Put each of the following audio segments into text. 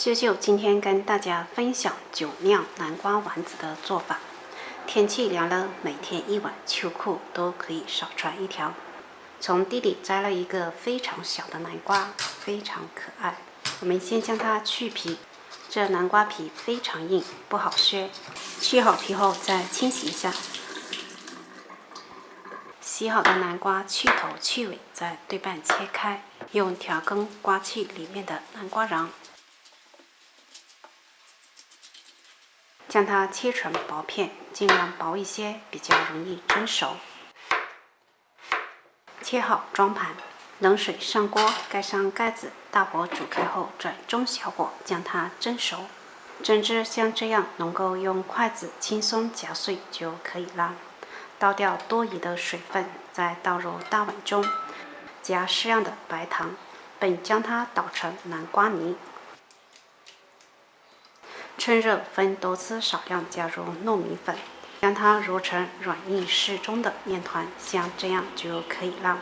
秀秀今天跟大家分享酒酿南瓜丸子的做法。天气凉了，每天一碗秋裤都可以少穿一条。从地里摘了一个非常小的南瓜，非常可爱。我们先将它去皮，这南瓜皮非常硬，不好削。去好皮后再清洗一下。洗好的南瓜去头去尾，再对半切开，用调羹刮去里面的南瓜瓤。将它切成薄片，尽量薄一些，比较容易蒸熟。切好装盘，冷水上锅，盖上盖子，大火煮开后转中小火将它蒸熟。整只像这样能够用筷子轻松夹碎就可以了。倒掉多余的水分，再倒入大碗中，加适量的白糖，并将它捣成南瓜泥。趁热分多次少量加入糯米粉，将它揉成软硬适中的面团，像这样就可以了。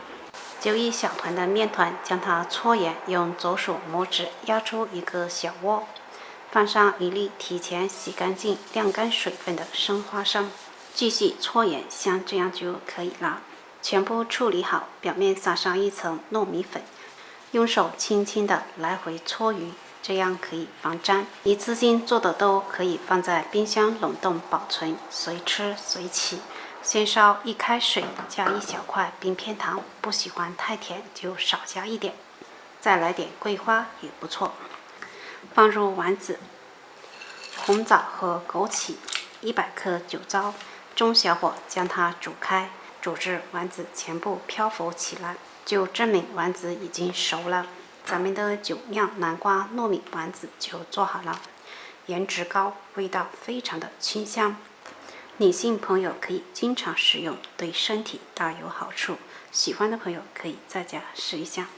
就一小团的面团，将它搓圆，用左手拇指压出一个小窝，放上一粒提前洗干净、晾干水分的生花生，继续搓圆，像这样就可以了。全部处理好，表面撒上一层糯米粉，用手轻轻的来回搓匀。这样可以防粘。一次性做的都可以放在冰箱冷冻保存，随吃随起。先烧一开水，加一小块冰片糖，不喜欢太甜就少加一点。再来点桂花也不错。放入丸子、红枣和枸杞，100克酒糟，中小火将它煮开，煮至丸子全部漂浮起来，就证明丸子已经熟了。咱们的酒酿南瓜糯米丸子就做好了，颜值高，味道非常的清香。女性朋友可以经常食用，对身体大有好处。喜欢的朋友可以在家试一下。